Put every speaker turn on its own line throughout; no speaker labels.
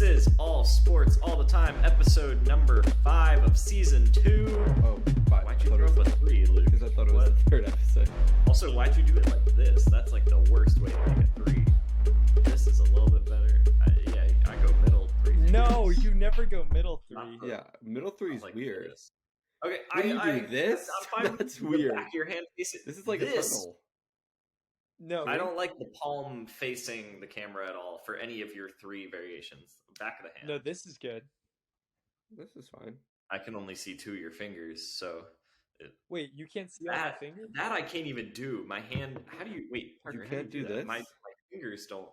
is All Sports All the Time, episode number 5 of season 2.
Oh, 5.
Why'd you throw up a 3, Luke?
Because I thought it was the third episode.
Also, why'd you do it like this? That's like the worst way to make a 3. This is a little bit better. I go middle 3.
No, you never go middle 3.
Yeah, middle 3 is
like
weird.
This. Okay,
What do you do this?
I'm fine
That's
with
weird.
The back of your hand facing.
This is like a tunnel.
No,
I don't like the palm facing the camera at all for any of your 3 variations. Back of the hand.
No, this is good.
This is fine.
I can only see 2 of your fingers, so
Wait, you can't see all my fingers?
that I can't even do. My hand. How do you wait? Parker,
You
how
can't
do, you
do
that?
this?
My fingers don't.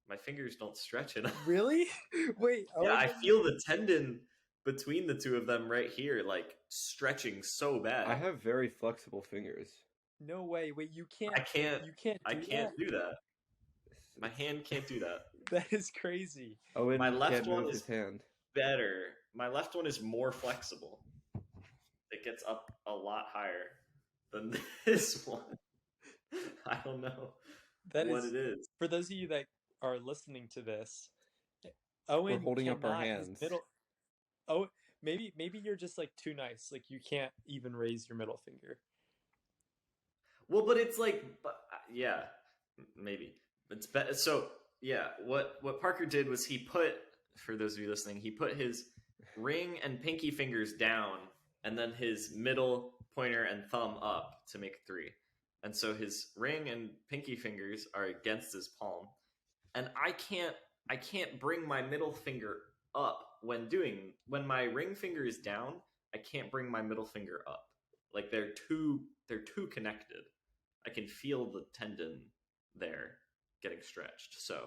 My fingers don't stretch enough.
Really? Wait.
Yeah, I feel the tendon between the 2 of them right here, like stretching so bad.
I have very flexible fingers.
No way. Wait, you can't.
I can't.
You can't.
I can't do that. My hand can't do that.
That is crazy.
Owen
My left
can't
one
move
is
his hand.
better. My left one is more flexible. It gets up a lot higher than this one. I don't know
That
what
is
it is.
for those of you that are listening to this. Owen,
We're holding up our
cannot- his
hands.
Oh, maybe you're just like too nice. Like you can't even raise your middle finger.
Well, but it's like, yeah, maybe. It's better. So, yeah, what Parker did was he put, for those of you listening, he put his ring and pinky fingers down, and then his middle, pointer, and thumb up to make 3. And so his ring and pinky fingers are against his palm, and I can't bring my middle finger up when my ring finger is down. I can't bring my middle finger up. Like they're too connected. I can feel the tendon there getting stretched. So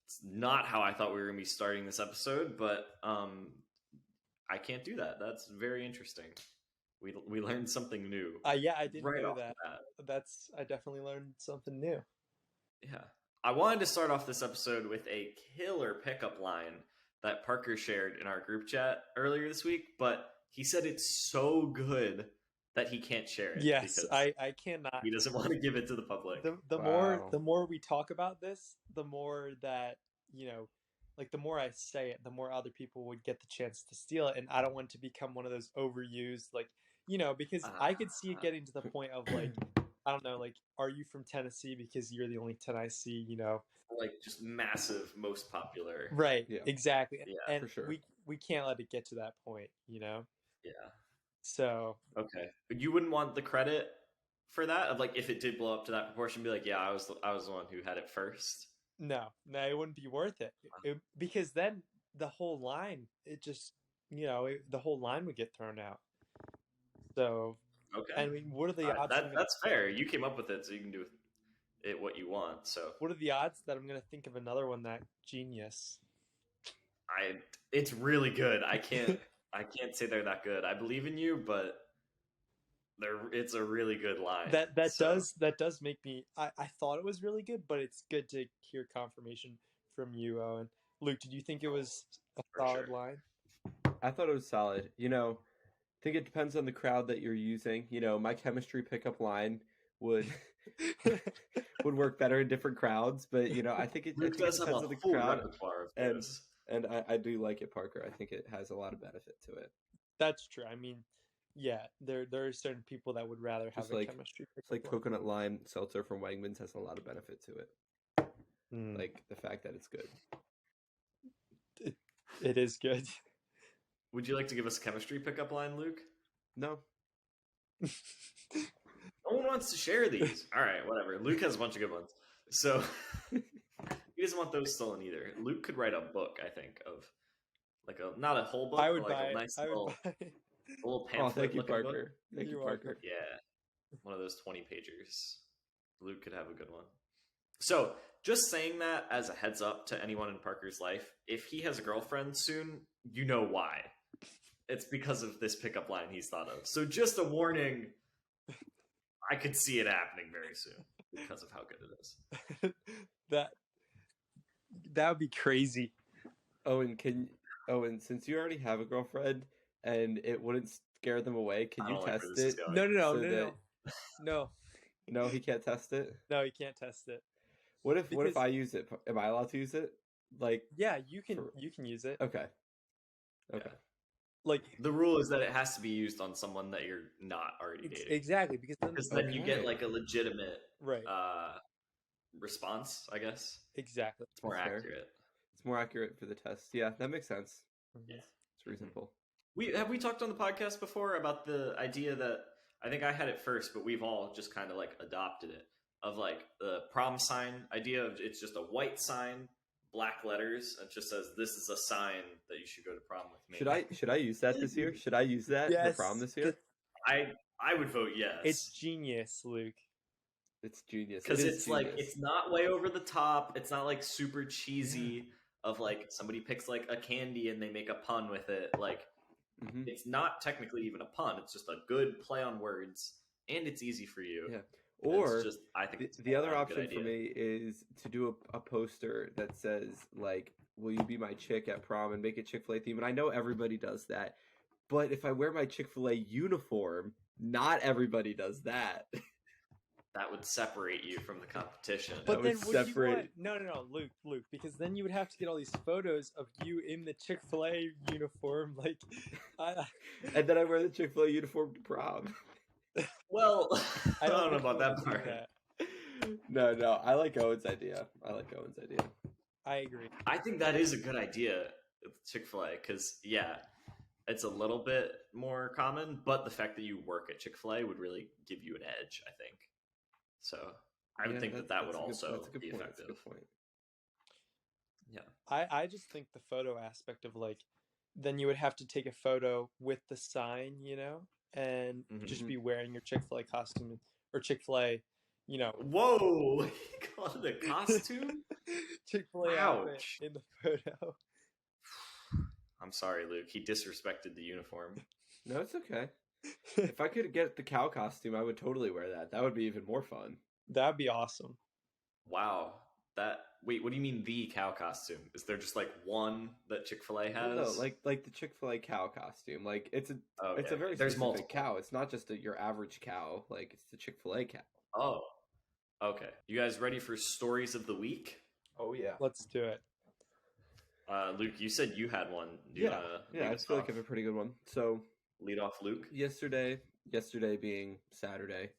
it's not how I thought we were going to be starting this episode, but I can't do that. That's very interesting. We learned something new.
Yeah, I didn't
right
know
off the
that.
bat.
I definitely learned something new.
Yeah. I wanted to start off this episode with a killer pickup line that Parker shared in our group chat earlier this week, but he said it's so good that he can't share it.
Yes, I cannot.
He doesn't want to give it to the public.
The more we talk about this, the more that, like the more I say it, the more other people would get the chance to steal it. And I don't want it to become one of those overused, like, because I could see it getting to the point of like, I don't know, like, are you from Tennessee because you're the only 10 I see,
Like just massive, most popular.
Right,
Yeah.
exactly.
Yeah,
and
for sure.
we can't let it get to that point,
Yeah.
So
Okay. But you wouldn't want the credit for that? Of like if it did blow up to that proportion, be like, yeah, I was the one who had it first.
no, it wouldn't be worth it. Because then the whole line, it just, the whole line would get thrown out. So,
Okay.
I mean, what are the odds?
That's fair. You came up with it, so you can do it what you want. So
What are the odds that I'm going to think of another one that genius?
it's really good. I can't say they're that good. I believe in you, but it's a really good line.
That does make me. I thought it was really good, but it's good to hear confirmation from you, Owen. Luke, did you think it was a solid
sure.
line?
I thought it was solid. I think it depends on the crowd that you're using. My chemistry pickup line would work better in different crowds, but I think it
Luke
depends
does have a
on the
full
crowd.
repertoire of
And
those.
and I do like it, Parker. I think it has a lot of benefit to it.
That's true. I mean, yeah, there are certain people that would rather have
Just
a
like-
chemistry.
It's like
pickup line.
coconut lime seltzer from Wegmans has a lot of benefit to it.
Mm,
Like the fact that it's good.
it is good.
Would you like to give us a chemistry pickup line, Luke?
No.
No one wants to share these. All right, whatever. Luke has a bunch of good ones. So he doesn't want those stolen either. Luke could write a book, I think, of like not a whole book,
I would
but like
buy
a
it.
nice
I
little,
would buy it.
little
Oh,
pamphlet
thank you,
looking book.
Parker. Thank you,
You're
Parker.
welcome.
Yeah, one of those 20 pagers. Luke could have a good one. So, just saying that as a heads up to anyone in Parker's life, if he has a girlfriend soon, you know why. It's because of this pickup line he's thought of. So, just a warning, I could see it happening very soon because of how good it is.
that would be crazy.
Owen, since you already have a girlfriend and it wouldn't scare them away, can
I
you
don't like
test
where this is
it?
going.
No.
So
No,
No, he can't test it.
no, you can't test it.
What if
Because-
I use it? Am I allowed to use it? Like,
Yeah, you can
For-
use it.
okay.
Yeah.
Like
The rule is that it has to be used on someone that you're not already dating.
exactly, because then
Because then you get
Right.
like a legitimate
right,
response, I guess.
exactly.
It's more
That's fair.
accurate.
It's more accurate for the test. Yeah, that makes sense.
Mhm.
Yeah.
It's reasonable.
We talked on the podcast before about the idea that I think I had it first, but we've all just kind of like adopted it of like the prom sign idea of it's just a white sign, black letters. It just says this is a sign that you should go to prom with me.
Should I use that this year? Should I use that for prom this year?
I would vote yes.
It's genius, Luke.
It's genius.
Because
It is
it's like
genius.
it's not way over the top. It's not like super cheesy of like somebody picks like a candy and they make a pun with it. Like
Mhm.
it's not technically even a pun. It's just a good play on words, and it's easy for you.
Yeah.
And
Or
it's just I think it's
the other
a good
option for
idea.
me is to do a poster that says like, "Will you be my chick at prom?" and make it Chick-fil-A theme. And I know everybody does that, but if I wear my Chick-fil-A uniform, not everybody does that.
That would separate you from the competition.
But
That
then
would
would you
separate-
want no, Luke, because then you would have to get all these photos of you in the Chick-fil-A uniform, like
And then I wear the Chick-fil-A uniform to prom.
Well, I don't know
think
about
I
that
would do
part.
that.
No, I like Owen's idea.
I agree.
I think that is a good idea, Chick-fil-A, because it's a little bit more common, but the fact that you work at Chick-fil-A would really give you an edge, I think. So I would
Yeah,
think that would also
that's a good
be
point.
effective.
That's a good point.
Yeah.
I just think the photo aspect of like, then you would have to take a photo with the sign, and just
Mhm.
be wearing your Chick-fil-A costume or Chick-fil-A,
Whoa! He called it a costume?
Chick-fil-A outfit
Ouch.
in the photo.
I'm sorry, Luke. He disrespected the uniform.
No, it's okay. If I could get the cow costume, I would totally wear that. That would be even more fun.
That'd be awesome.
Wow. Wait, what do you mean the cow costume? Is there just like one that Chick-fil-A has?
No, like the Chick-fil-A cow costume. Like it's a
Okay.
very
There's
specific
multiple.
cow. It's not just your average cow. Like it's the Chick-fil-A cow.
Oh. Okay. You guys ready for stories of the week?
Oh yeah.
Let's do it.
Luke, you said you had one. Do you
Yeah.
wanna
Yeah,
lead
I
us
feel like
off?
I have a pretty good one. So
Lead off, Luke.
yesterday being Saturday,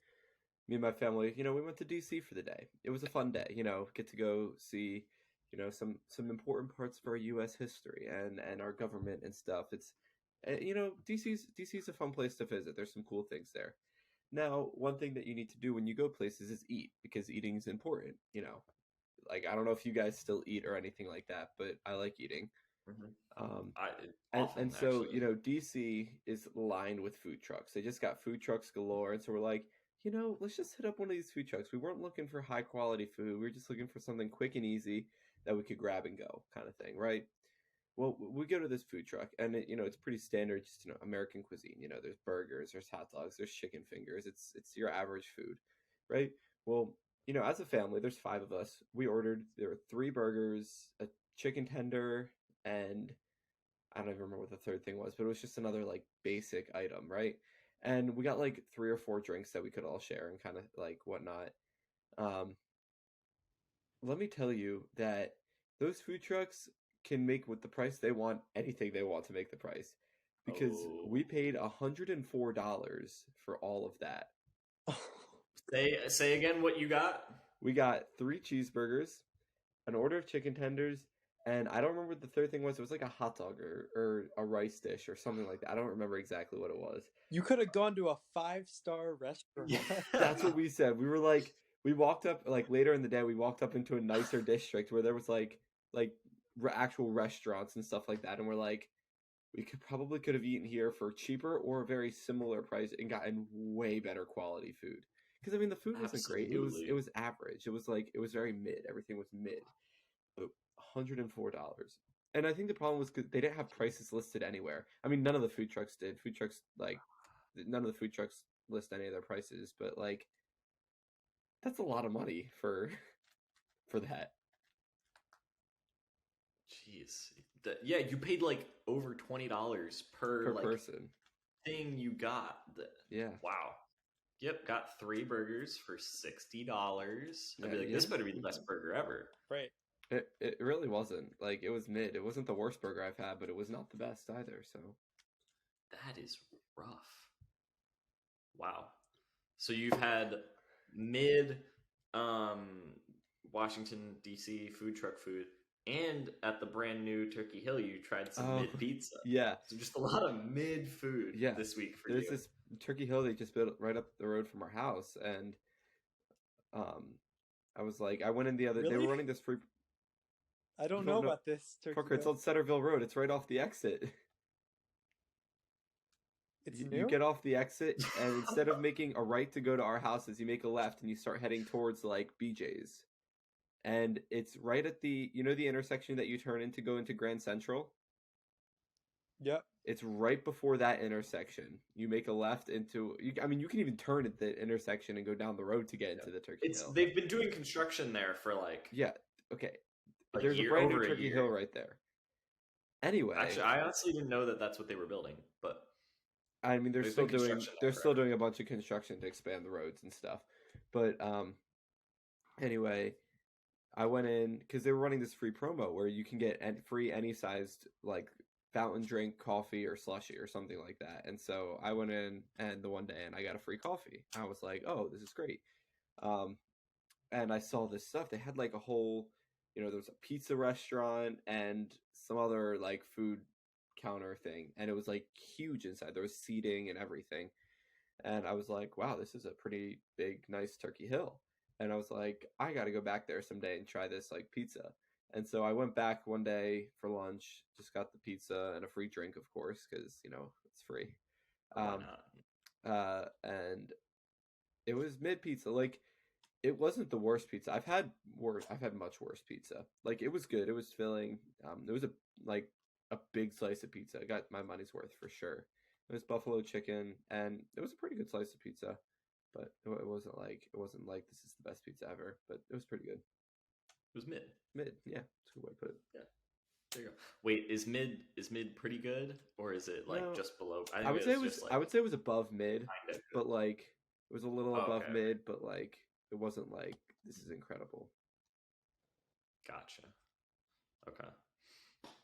me and my family, we went to DC for the day. It was a fun day, get to go see, some important parts of our U.S. history and our government and stuff. It's, DC's a fun place to visit. There's some cool things there. Now, one thing that you need to do when you go places is eat, because eating is important. Like I don't know if you guys still eat or anything like that, but I like eating.
Often,
And so,
actually.
DC is lined with food trucks. They just got food trucks galore. And so we're like, let's just hit up one of these food trucks. We weren't looking for high quality food. We were just looking for something quick and easy that we could grab and go kind of thing, right? Well, we go to this food truck and it's pretty standard, just, American cuisine. There's burgers, there's hot dogs, there's chicken fingers. It's your average food, right? Well, as a family, there's 5 of us. There were 3 burgers, a chicken tender, and I don't even remember what the third thing was, but it was just another like basic item, right? And we got like 3 or 4 drinks that we could all share and kind of like whatnot. Let me tell you that those food trucks can make with the price they want anything they want to make the price, because we paid $104 for all of that.
Say again what you got.
We got 3 cheeseburgers, an order of chicken tenders, and I don't remember what the third thing was. It was like a hot dog or a rice dish or something like that. I don't remember exactly what it was.
You could have gone to a 5-star restaurant.
That's what we said. We were like, we walked up like later in the day. We walked up into a nicer district where there was like actual restaurants and stuff like that, and we're like, we could have eaten here for cheaper or a very similar price and gotten way better quality food. Because I mean, the food wasn't great. It was average. It was very mid. Everything was mid. But $104. And I think the problem was because they didn't have prices listed anywhere. I mean, none of the food trucks did. None of the food trucks list any of their prices. But like, that's a lot of money for that.
Jeez. You paid like over $20 per like,
person
thing you got.
Yeah.
Wow. Yep, got 3 burgers for $60. I'd be like, this better be the best burger ever.
Right.
It really wasn't. Like, it was mid. It wasn't the worst burger I've had, but it was not the best either. So
That is rough. Wow. So you've had mid Washington D.C. food truck food, and at the brand new Turkey Hill, you tried some
Oh,
mid pizza.
yeah,
So just a lot of mid food
yeah.
this week for
There's
you.
this Turkey Hill they just built right up the road from our house, and um, I was like, I went in the other. They were
Really?
running this free.
I
You
don't
don't
know
know,
about this Turkey
Parker. It's
Hill.
on Centerville Road. It's right off the exit.
It's
You
new?
get off the exit, and instead of making a right to go to our houses, you make a left, and you start heading towards like BJ's. And it's right at the the intersection that you turn in to go into Grand Central.
Yep.
It's right before that intersection. You make a left into. I mean, you can even turn at the intersection and go down the road to get into the Turkey Hill.
They've been doing construction there for like
Yeah. Okay.
a
There's a
year,
brand new
over a
Turkey
year.
Hill right there. Anyway,
Actually, I honestly didn't know that that's what they were building, but
I mean,
there's been construction there
they're still
forever.
doing a bunch of construction to expand the roads and stuff. But anyway, I went in because they were running this free promo where you can get free any sized like fountain drink, coffee, or slushy or something like that. And so I went in and the one day and I got a free coffee. I was like, oh, this is great. Um, and I saw this stuff. They had like a whole, there was a pizza restaurant and some other like food counter thing, and it was like huge inside. There was seating and everything, and I was like, wow, this is a pretty big, nice Turkey Hill. And I was like, I got to go back there someday and try this like pizza. And so I went back one day for lunch, just got the pizza and a free drink, of course, because it's free.
Why
Um,
not?
and it was mid pizza. Like, it wasn't the worst pizza. I've had worse. I've had much worse pizza. Like, it was good. It was filling. It was like a big slice of pizza. I got my money's worth for sure. It was buffalo chicken, and it was a pretty good slice of pizza. But it wasn't like this is the best pizza ever. But it was pretty good.
It was mid.
Mid, yeah, that's a good way to put it.
Yeah. There you go. Wait, is mid pretty good, or is it like
No,
just below? I
I
think
would
it
say
was just like
I would say it was above mid,
kind of good.
but like it was a little
Oh,
above
okay.
mid, but like it wasn't like this is incredible.
Gotcha. Okay.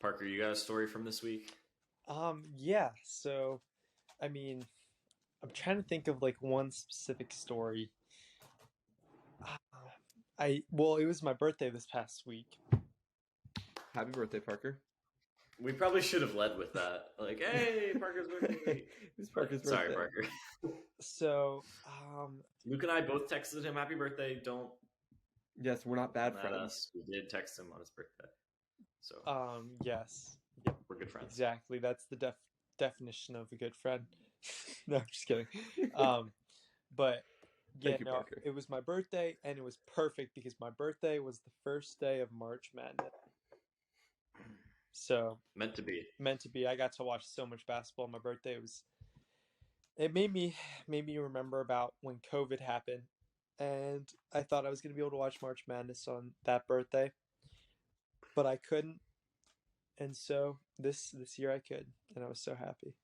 Parker, you got a story from this week?
Yeah. So, I mean, I'm trying to think of like one specific story. Well, it was my birthday this past week.
Happy birthday, Parker.
We probably should have led with that. Like, hey, Parker's birthday week.
It's Parker's birthday.
Sorry, Parker.
So,
Luke and I both texted him happy birthday. Don't
Yes, we're not bad
mad
friends.
us. We did text him on his birthday. So
yes. Yep,
we're good friends.
exactly. That's the definition of a good friend. No, I'm just kidding. But yeah,
Thank you,
no,
Parker.
it was my birthday, and it was perfect because my birthday was the first day of March Madness. So
Meant to be.
I got to watch so much basketball on my birthday. It made me remember about when COVID happened, and I thought I was gonna be able to watch March Madness on that birthday, but I couldn't, and so this year I could, and I was so happy.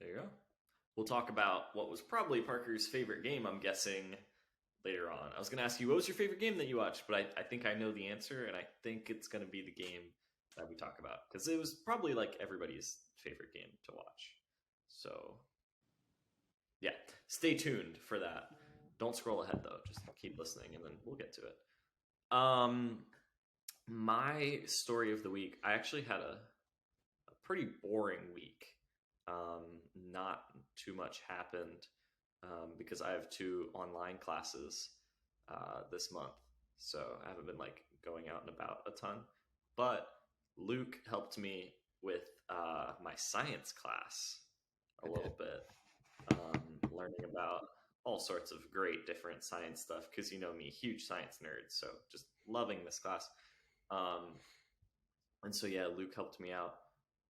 There you go. We'll talk about what was probably Parker's favorite game, I'm guessing, later on. I was going to ask you, what was your favorite game that you watched? But I think I know the answer, and I think it's going to be the game that we talk about. Because it was probably like everybody's favorite game to watch. So, yeah, stay tuned for that. Don't scroll ahead, though. Just keep listening, and then we'll get to it. My story of the week, I actually had a pretty boring week. Not too much happened because I have 2 online classes this month, so I haven't been like going out and about a ton. But Luke helped me with my science class a little bit, learning about all sorts of great different science stuff because you know me, huge science nerd, so just loving this class. And so yeah, Luke helped me out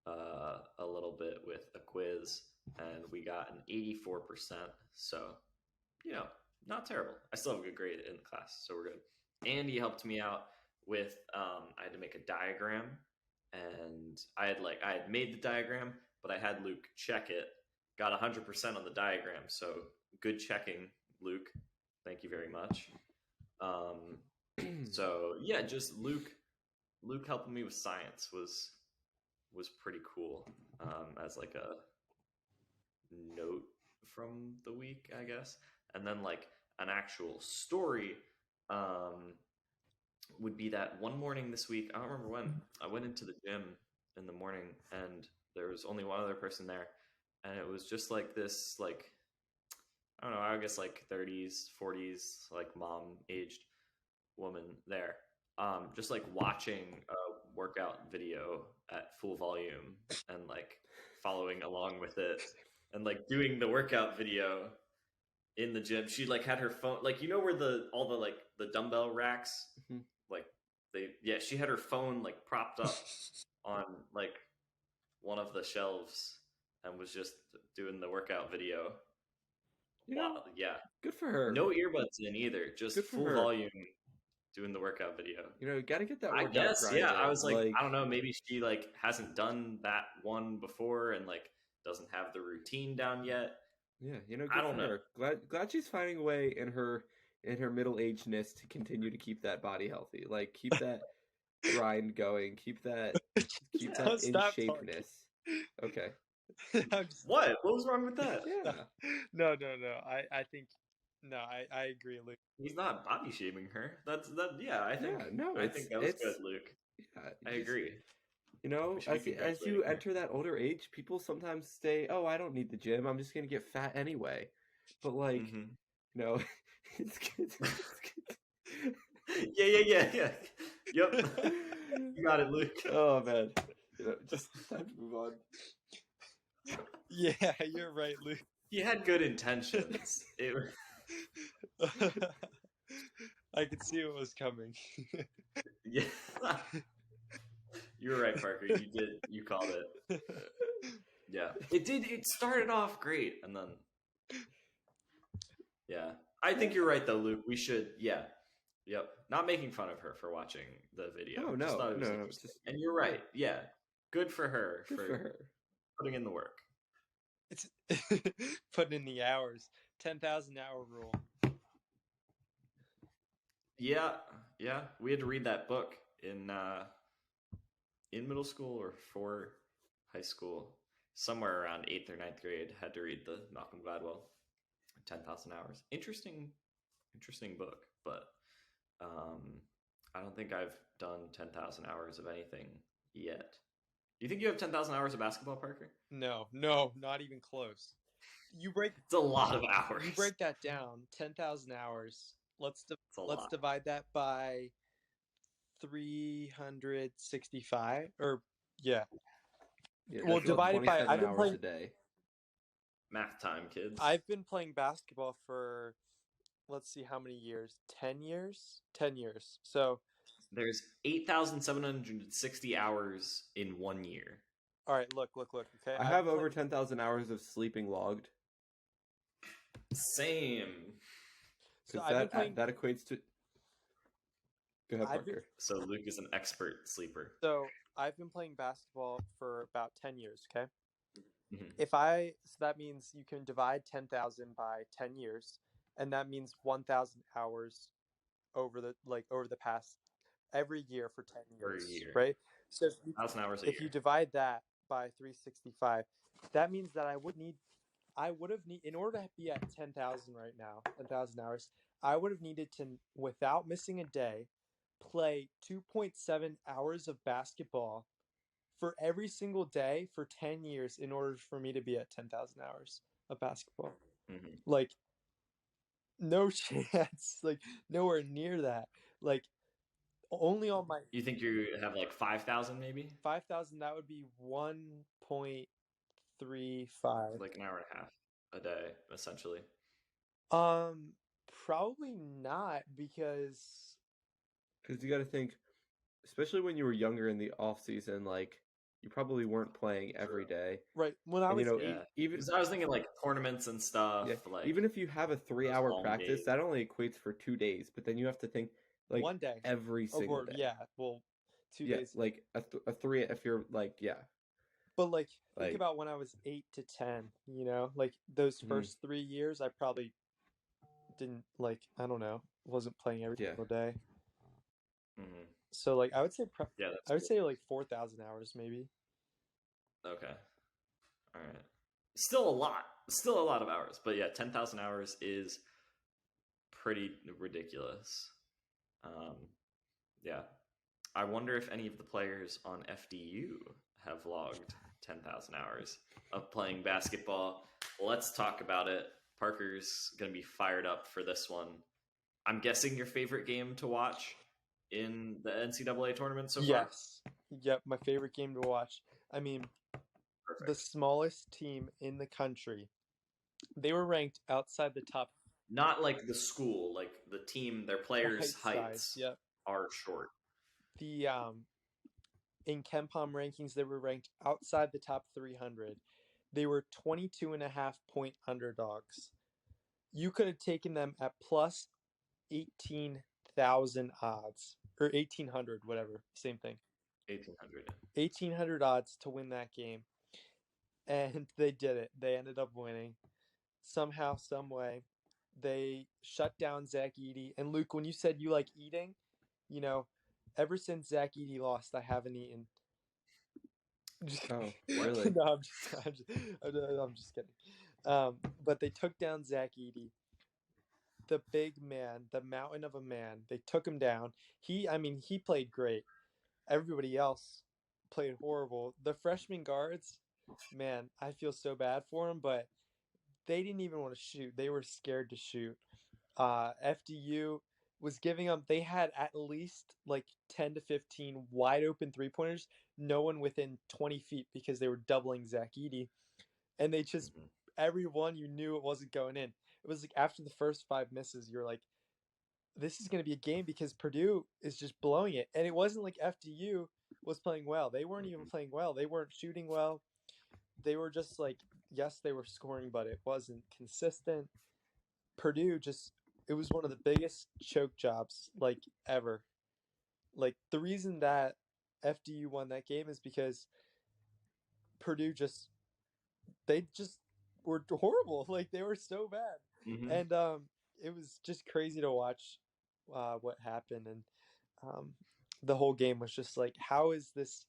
a little bit with a quiz, and we got an 84%. So, not terrible. I still have a good grade in the class, so we're good. And he helped me out with I had to make a diagram, and I had made the diagram, but I had Luke check it. Got 100% on the diagram, so good checking, Luke. Thank you very much. So yeah, just Luke helping me with science was pretty cool. As like a note from the week, I guess. And then like an actual story would be that one morning this week. I don't remember when. I went into the gym in the morning, and there was only one other person there, and it was just like this, like I don't know, I guess like 30s, 40s, like mom aged woman there, just like watching a workout video at full volume and like following along with it and like doing the workout video in the gym. She like had her phone, like where all the like the dumbbell racks,
Mhm.
like she had her phone like propped up on like one of the shelves and was just doing the workout video. Wow, yeah.
Good for her.
No earbuds in either, just
Good for
full
her.
volume doing the workout video.
Got to get that
I
workout
guess,
grind
yeah. I
in.
was like, I don't know, maybe she like hasn't done that one before and like doesn't have the routine down yet.
Yeah, good
I don't
for her. Glad she's finding a way in her middle-agedness to continue to keep that body healthy. Like keep that grind going. Keep that
Don't
in
stop
shapeness. Okay.
What was wrong with that?
Yeah.
No. I think no. I agree, Luke.
He's not body shaming her. That's that. Yeah, I think.
Yeah, no,
I think that was good, Luke.
Yeah,
I agree.
As you enter that older age, people sometimes say, "Oh, I don't need the gym. I'm just gonna get fat anyway." But like, it's good.
Yeah. Yep. You got it, Luke.
Oh man, just time to move on.
Yeah, you're right, Luke.
He had good intentions.
I could see what was coming.
Yeah. You were right, Parker. You did. You called it. Yeah. It did. It started off great, and then. Yeah. I think you're right, though, Luke. We should. Yeah. Yep. Not making fun of her for watching the video.
Oh, no.
And you're right. Yeah. Good for her.
Good for her.
Putting in the work.
It's putting in the hours. 10,000-hour rule.
Yeah. We had to read that book in middle school or for high school, somewhere around 8th or 9th grade. Had to read the Malcolm Gladwell 10,000 Hours. Interesting book, but I don't think I've done 10,000 hours of anything yet. Do you think you have 10,000 hours of basketball, Parker?
No, not even close.
It's a lot of hours.
You break that down, 10,000 hours. Let's divide that by 365, or yeah. Well, divided by I've been playing
a day.
Math time, kids.
I've been playing basketball for, let's see how many years. 10 years. So
there's 8,760 hours in 1 year.
All right, look. Okay,
I have over 10,000 hours of sleeping logged.
Same.
So
that equates to. Go ahead, Parker.
So Luke is an expert sleeper.
So I've been playing basketball for about 10 years. Okay.
Mm-hmm.
So that means you can divide 10,000 by 10 years, and that means 1,000 hours over the past every year for 10 years.
Per year.
Right. So
1,000 hours a
if
year.
you divide that by 365, that means that I would have in order to be at 10,000 right now, 10,000 hours, I would have needed to, without missing a day, play 2.7 hours of basketball for every single day for 10 years in order for me to be at 10,000 hours of basketball.
Mm-hmm.
Like, no chance. Like, nowhere near that. Like, only on my...
You think you have like 5,000 maybe?
5,000, that would be 1.35.
Like an hour and a half a day, essentially.
Probably not, because
you got to think, especially when you were younger in the off season, like you probably weren't playing every day.
Right. When I was
even I was thinking like tournaments and stuff.
Yeah,
like
even if you have a 3-hour practice, that only equates for 2 days. But then you have to think like
1 day
every single day.
Yeah. Well, 2 days.
Like a 3 if you're like
But like think about when I was 8 to 10. Like those first 3 years, I probably didn't I don't know, wasn't playing every single day.
Mhm.
So like I would say
Yeah, that's
I would
cool.
say like 4,000 hours maybe.
Okay. All right. Still a lot. Still a lot of hours. But yeah, 10,000 hours is pretty ridiculous. Um, yeah. I wonder if any of the players on FDU have logged 10,000 hours of playing basketball. Let's talk about it. Parker's going to be fired up for this one. I'm guessing your favorite game to watch in the NCAA tournament so far?
Yes. Yep, my favorite game to watch. I mean, the
Perfect.
smallest team in the country. They were ranked outside the top
Not like the school, like the team, their players'
height size.
heights
Yep.
are short.
The in KenPom rankings, they were ranked outside the top 300. They were 22.5 point underdogs. You could have taken them at plus 18,000 odds or 1,800, whatever, same thing.
1,800.
1,800 odds to win that game, and they did it. They ended up winning somehow, some way. They shut down Zach Edey. And Luke, when you said you like eating, you know, ever since Zach Edey lost, I haven't eaten.
Oh, really?
No, I'm just kidding. But they took down Zach Edey, the big man, the mountain of a man. They took him down. I mean, he played great. Everybody else played horrible. The freshman guards, man, I feel so bad for them, but they didn't even want to shoot. They were scared to shoot. FDU was giving them, they had at least like 10 to 15 wide open 3-pointers, no one within 20 feet because they were doubling Zach Edey. And they just,
Mhm.
every one you knew it wasn't going in. It was like after the first 5 misses, you're like, this is going to be a game because Purdue is just blowing it. And it wasn't like FDU was playing well. They weren't even playing well. They weren't shooting well. They were just like, yes, they were scoring, but it wasn't consistent. Purdue just, it was one of the biggest choke jobs like ever. Like the reason that FDU won that game is because Purdue just, they just were horrible. Like they were so bad.
Mhm.
And it was just crazy to watch what happened. And um, the whole game was just like, how is this?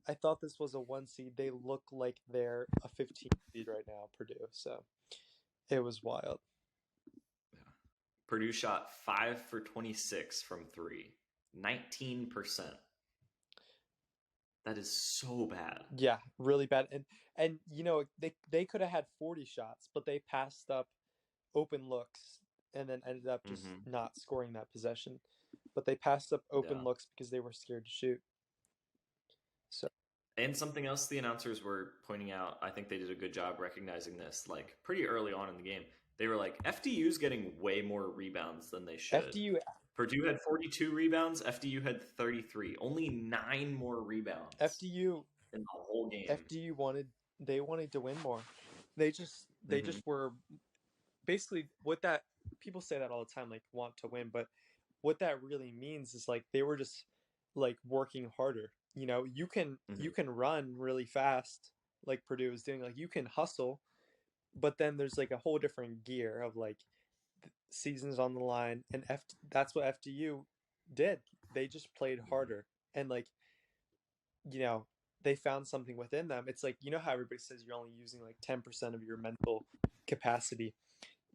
I thought this was a 1 seed. They look like they're a 15 seed right now, Purdue. So it was wild.
Purdue shot 5 for 26 from three, 19%. That is so bad.
Yeah, really bad. And you know, they could have had 40 shots, but they passed up open looks and then ended up just
Mhm.
not scoring that possession. But they passed up open
Yeah.
looks because they were scared to shoot. So
And something else the announcers were pointing out, I think they did a good job recognizing this, like pretty early on in the game. They were like, FDU's getting way more rebounds than they should.
FDU
Purdue had 42 rebounds, FDU had 33. Only 9 more rebounds
FDU
in the whole game.
FDU wanted to win more. They just
Mhm.
were basically what that people say that all the time, like want to win, but what that really means is like they were just like working harder. You know, you
Mhm.
can run really fast like Purdue is doing. Like you can hustle, but then there's like a whole different gear of like seasons on the line, and that's what FDU did. They just played harder, and like you know they found something within them. It's like, you know how everybody says you're only using like 10% of your mental capacity.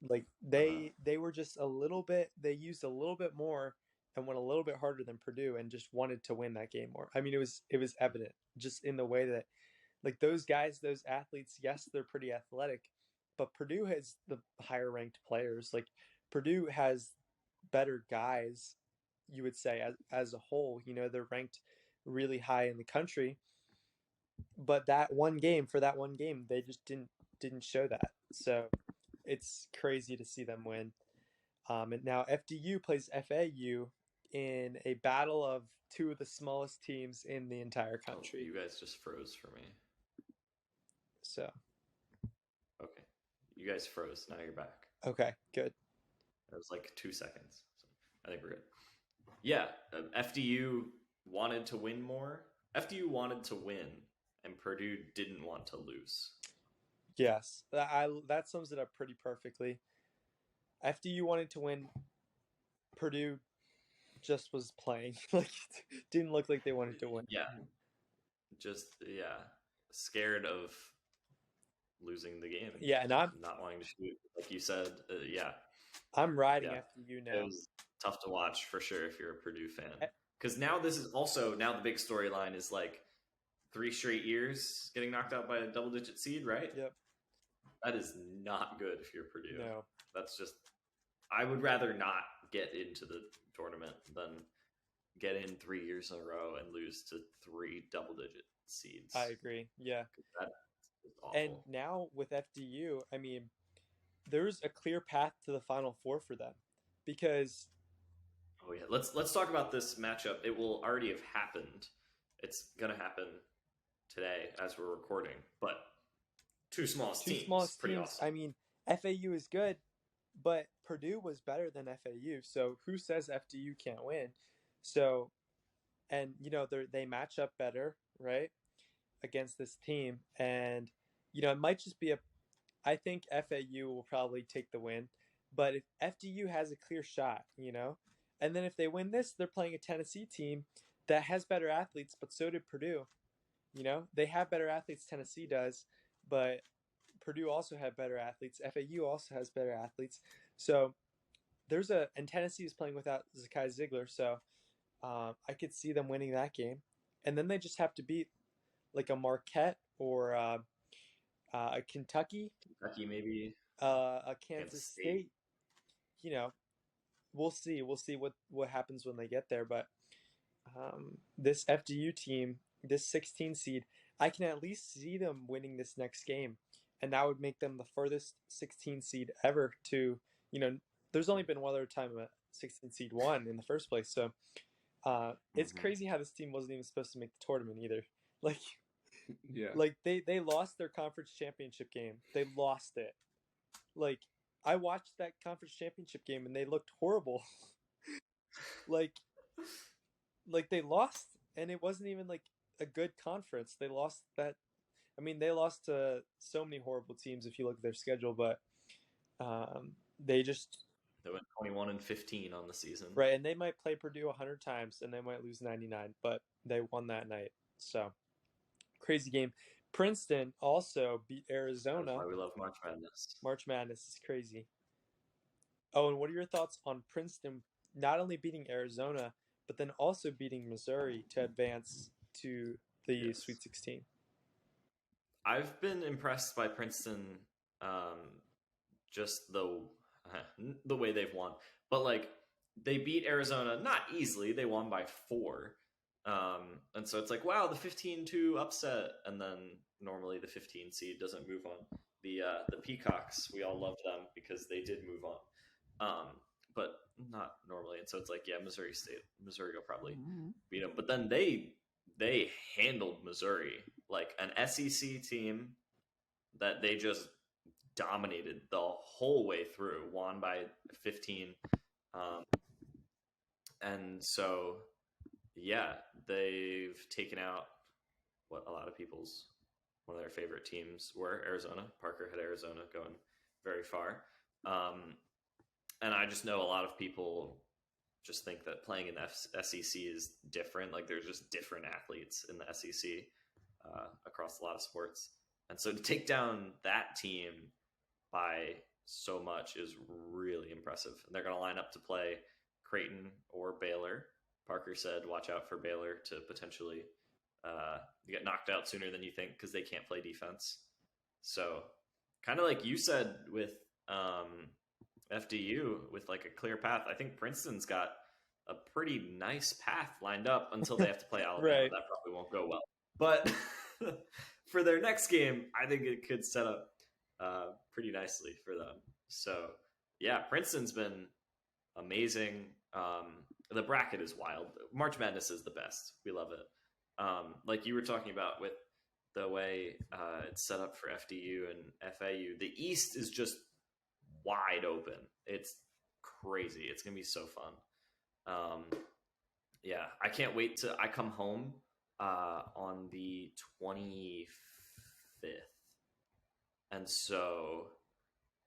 Like
Uh-huh.
they were just a little bit, they used a little bit more and went a little bit harder than Purdue and just wanted to win that game more. I mean, it was evident just in the way that like those guys, those athletes, yes, they're pretty athletic, but Purdue has the higher ranked players. Like Purdue has better guys, you would say, as a whole. You know, they're ranked really high in the country, but for that one game, they just didn't show that. So it's crazy to see them win. And now FDU plays FAU in a battle of two of the smallest teams in the entire
Oh,
country.
you guys just froze for me.
So
Okay. You guys froze. Now you're back.
okay, good.
It was like 2 seconds. So I think we're good. Yeah, FDU wanted to win more. FDU wanted to win, and Purdue didn't want to lose.
Yes, that sums it up pretty perfectly. FDU wanted to win. Purdue just was playing. Like, it didn't look like they wanted to win.
Yeah, just scared of losing the game.
Yeah, and
not wanting to shoot, like you said.
I'm riding
Yeah.
FDU
It
now.
was tough to watch for sure if you're a Purdue fan.
Eh.
Because now this is also now the big storyline is like 3 straight years getting knocked out by a double-digit seed, right?
Yep.
That is not good if you're Purdue.
No.
That's just I would rather not get into the tournament than get in 3 years in a row and lose to 3 double-digit seeds.
I agree. Yeah.
That is awful.
And now with FDU, I mean, there's a clear path to the Final Four for them because
oh yeah, let's talk about this matchup. It will already have happened. It's gonna happen today as we're recording, but two smallest teams. Awesome.
I mean, FAU is good, but Purdue was better than FAU. So who says FDU can't win? So, and they match up better, right, against this team, and it might just be I think FAU will probably take the win, but if FDU has a clear shot, and then if they win this, they're playing a Tennessee team that has better athletes, but so did Purdue. They have better athletes, Tennessee does, but Purdue also have better athletes. FAU also has better athletes. So and Tennessee is playing without Zakai Ziegler, so I could see them winning that game. And then they just have to beat like a Marquette or a Kentucky.
Kentucky maybe.
A Kansas State. We'll see. We'll see what happens when they get there. But this FDU team, this 16 seed, I can at least see them winning this next game. And that would make them the furthest 16 seed ever to, there's only been one other time a 16 seed won in the first place. So it's crazy how this team wasn't even supposed to make the tournament either. Like,
yeah,
like they lost their conference championship game. They lost it. Like, I watched that conference championship game and they looked horrible. like they lost, and it wasn't even like a good conference. They lost that. I mean, they lost to so many horrible teams if you look at their schedule, but they
went 21-15 on the season.
Right, and they might play Purdue 100 times and they might lose 99, but they won that night. So, crazy game. Princeton also beat Arizona.
That's why we love March Madness.
March Madness is crazy. Oh, and what are your thoughts on Princeton not only beating Arizona, but then also beating Missouri to advance to the Sweet 16?
I've been impressed by Princeton, just the way they've won. But like, they beat Arizona not easily. They won by 4. And so it's like, wow, the 15-2 upset, and then normally the 15 seed doesn't move on. The Peacocks, we all loved them because they did move on, but not normally. And so it's like, yeah, Missouri will probably beat them. But then they handled Missouri, like an SEC team that they just dominated the whole way through, won by 15, and so. Yeah, they've taken out what a lot of people's one of their favorite teams were, Arizona. Parker had Arizona going very far. And I just know a lot of people just think that playing in the SEC is different. Like, there's just different athletes in the SEC across a lot of sports. And so to take down that team by so much is really impressive. And they're going to line up to play Creighton or Baylor. Parker said, watch out for Baylor to potentially get knocked out sooner than you think because they can't play defense. So kind of like you said with FDU, with like a clear path, I think Princeton's got a pretty nice path lined up until they have to play Alabama.
Right.
That probably won't go well. But for their next game, I think it could set up pretty nicely for them. So yeah, Princeton's been amazing. The bracket is wild. March Madness is the best. We love it. Like you were talking about with the way it's set up for FDU and FAU, the East is just wide open. It's crazy. It's going to be so fun. Yeah, I can't wait to. I come home on the 25th. And so,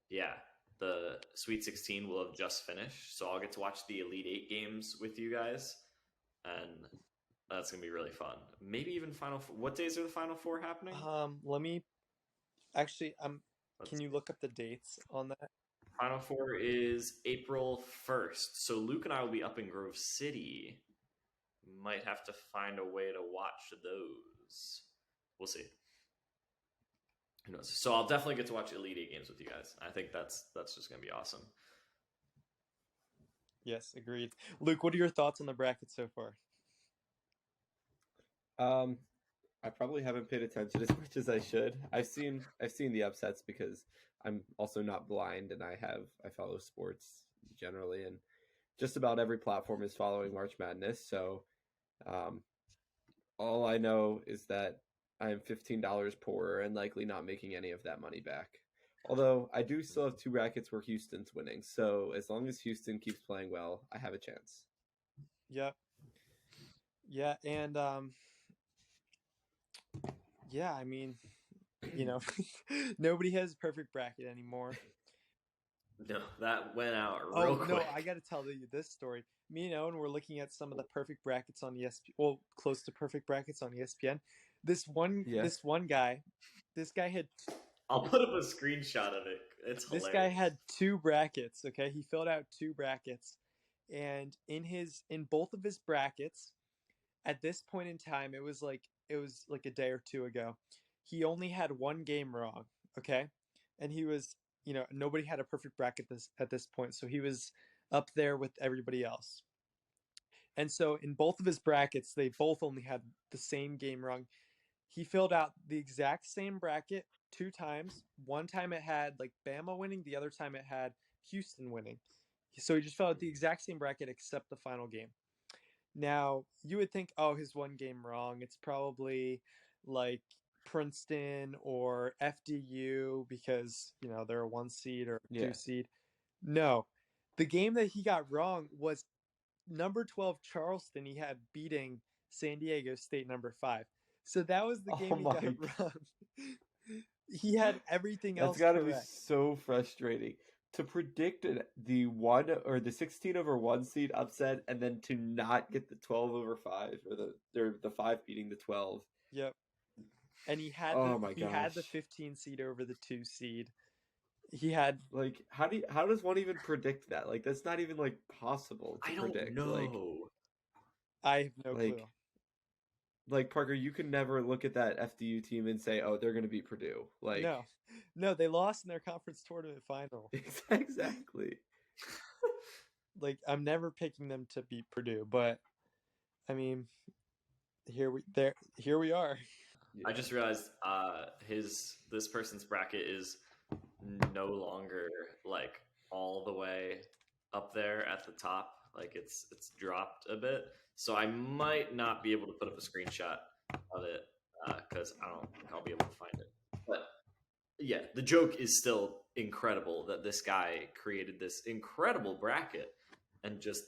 yeah, the Sweet 16 will have just finished, so I'll get to watch the Elite Eight games with you guys, and that's gonna be really fun. Maybe even Final Four. What days are the Final Four happening?
Let me actually. Can
Let's
you look up the dates on that?
Final Four is April 1st. So Luke and I will be up in Grove City. Might have to find a way to watch those. We'll see. Who knows? So I'll definitely get to watch Elite Eight games with you guys. I think that's just gonna be awesome.
Yes, agreed. Luke, what are your thoughts on the bracket so far?
I probably haven't paid attention as much as I should. I've seen the upsets because I'm also not blind and I follow sports generally, and just about every platform is following March Madness. So all I know is that I am $15 poorer and likely not making any of that money back. Although I do still have 2 brackets where Houston's winning. So as long as Houston keeps playing well, I have a chance.
Yep. Yeah, and yeah, I mean, nobody has a perfect bracket anymore.
No, that went out real quick.
No, I got to tell you this story. Me and Owen were looking at some of the perfect brackets on ESPN. Well, close to perfect brackets on ESPN. This one guy, this guy had.
I'll put up a screenshot of it. It's hilarious.
This guy had 2 brackets. Okay, he filled out 2 brackets, and in both of his brackets, at this point in time, it was like a day or 2 ago. He only had 1 game wrong. Okay, and he was, nobody had a perfect bracket at this point, so he was up there with everybody else. And so in both of his brackets, they both only had the same game wrong. He filled out the exact same bracket 2 times. One time it had like Bama winning, the other time it had Houston winning. So he just filled out the exact same bracket except the final game. Now, you would think, oh, his 1 game wrong, it's probably like Princeton or FDU because, they're a 1 seed or 2 seed. No. The game that he got wrong was number 12 Charleston. He had beating San Diego State number 5. So that was the game he got wrong. He had everything else
correct. That's got to
correct.
be so frustrating to predict the 1 or the 16 over 1 seed upset and then to not get the 12 over 5 or the 5 beating the 12.
Yep. And he had the 15 seed over the 2 seed. He had
like how does one even predict that? Like that's not even like possible to predict.
I don't know.
Like,
I have no clue.
Like Parker, you can never look at that FDU team and say, "Oh, they're going to beat Purdue." Like
no, they lost in their conference tournament final.
Exactly.
Like I'm never picking them to beat Purdue, but I mean, here we are.
I just realized this person's bracket is no longer like all the way up there at the top. Like it's dropped a bit, so I might not be able to put up a screenshot of it because I don't think I'll be able to find it. But yeah, the joke is still incredible that this guy created this incredible bracket and just